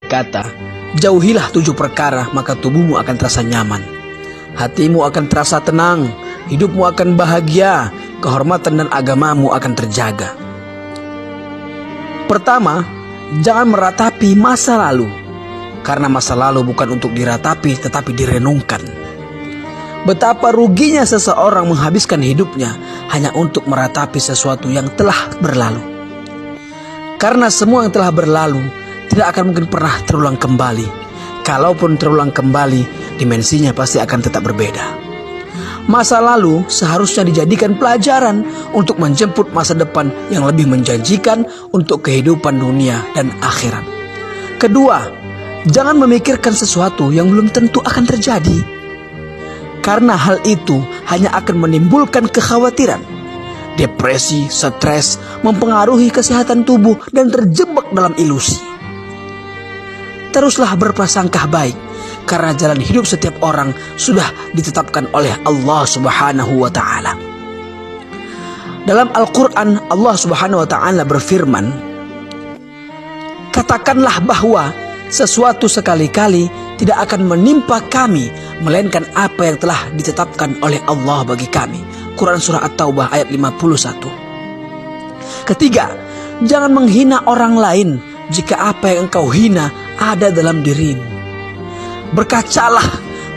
kata, jauhilah 7 perkara, maka tubuhmu akan terasa nyaman, hatimu akan terasa tenang, hidupmu akan bahagia, kehormatan dan agamamu akan terjaga. Pertama, jangan meratapi masa lalu, karena masa lalu bukan untuk diratapi tetapi direnungkan. Betapa ruginya seseorang menghabiskan hidupnya hanya untuk meratapi sesuatu yang telah berlalu. Karena semua yang telah berlalu tidak akan mungkin pernah terulang kembali. Kalaupun terulang kembali, dimensinya pasti akan tetap berbeda. Masa lalu seharusnya dijadikan pelajaran untuk menjemput masa depan yang lebih menjanjikan untuk kehidupan dunia dan akhirat. Kedua, jangan memikirkan sesuatu yang belum tentu akan terjadi. Karena hal itu hanya akan menimbulkan kekhawatiran, depresi, stres, mempengaruhi kesehatan tubuh dan terjebak dalam ilusi. Teruslah berprasangka baik, karena jalan hidup setiap orang sudah ditetapkan oleh Allah Subhanahu wa Ta'ala. Dalam Al-Quran, Allah Subhanahu wa Ta'ala berfirman, katakanlah bahwa sesuatu sekali-kali tidak akan menimpa kami melainkan apa yang telah ditetapkan oleh Allah bagi kami. Quran Surah At-Taubah ayat 51. Ketiga, jangan menghina orang lain jika apa yang engkau hina ada dalam dirimu. Berkacalah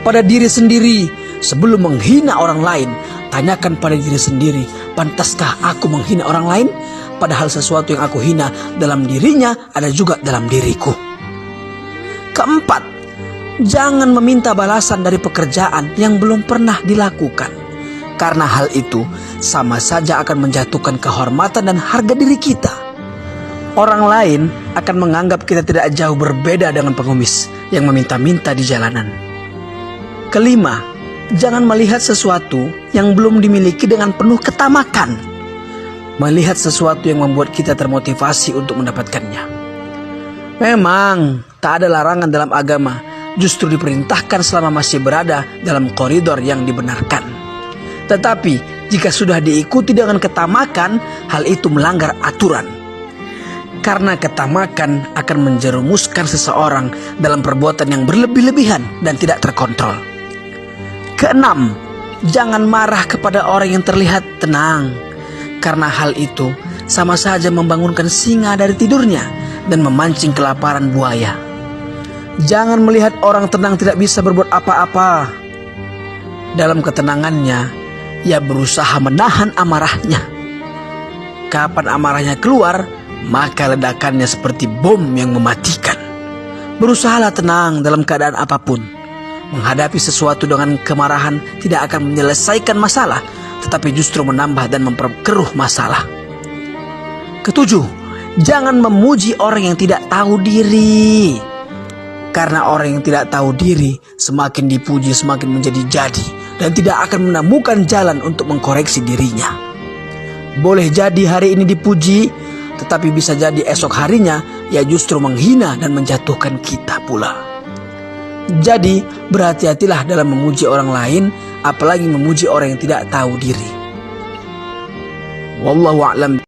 pada diri sendiri sebelum menghina orang lain. Tanyakan pada diri sendiri, pantaskah aku menghina orang lain? Padahal sesuatu yang aku hina dalam dirinya ada juga dalam diriku. Keempat, jangan meminta balasan dari pekerjaan yang belum pernah dilakukan. Karena hal itu sama saja akan menjatuhkan kehormatan dan harga diri kita. Orang lain akan menganggap kita tidak jauh berbeda dengan pengemis yang meminta-minta di jalanan. Kelima, jangan melihat sesuatu yang belum dimiliki dengan penuh ketamakan. Melihat sesuatu yang membuat kita termotivasi untuk mendapatkannya. Memang tak ada larangan dalam agama, justru diperintahkan selama masih berada dalam koridor yang dibenarkan. Tetapi jika sudah diikuti dengan ketamakan, hal itu melanggar aturan. Karena ketamakan akan menjerumuskan seseorang dalam perbuatan yang berlebih-lebihan dan tidak terkontrol. Keenam, jangan marah kepada orang yang terlihat tenang. Karena hal itu sama saja membangunkan singa dari tidurnya dan memancing kelaparan buaya. Jangan melihat orang tenang tidak bisa berbuat apa-apa. Dalam ketenangannya, ia berusaha menahan amarahnya. Kapan amarahnya keluar, maka ledakannya seperti bom yang mematikan. Berusahalah tenang dalam keadaan apapun. Menghadapi sesuatu dengan kemarahan tidak akan menyelesaikan masalah, tetapi justru menambah dan memperkeruh masalah. Ketujuh, jangan memuji orang yang tidak tahu diri. Karena orang yang tidak tahu diri semakin dipuji semakin menjadi-jadi dan tidak akan menemukan jalan untuk mengkoreksi dirinya. Boleh jadi hari ini dipuji, tetapi bisa jadi esok harinya ia justru menghina dan menjatuhkan kita pula. Jadi berhati-hatilah dalam memuji orang lain, apalagi memuji orang yang tidak tahu diri. Wallahu a'lam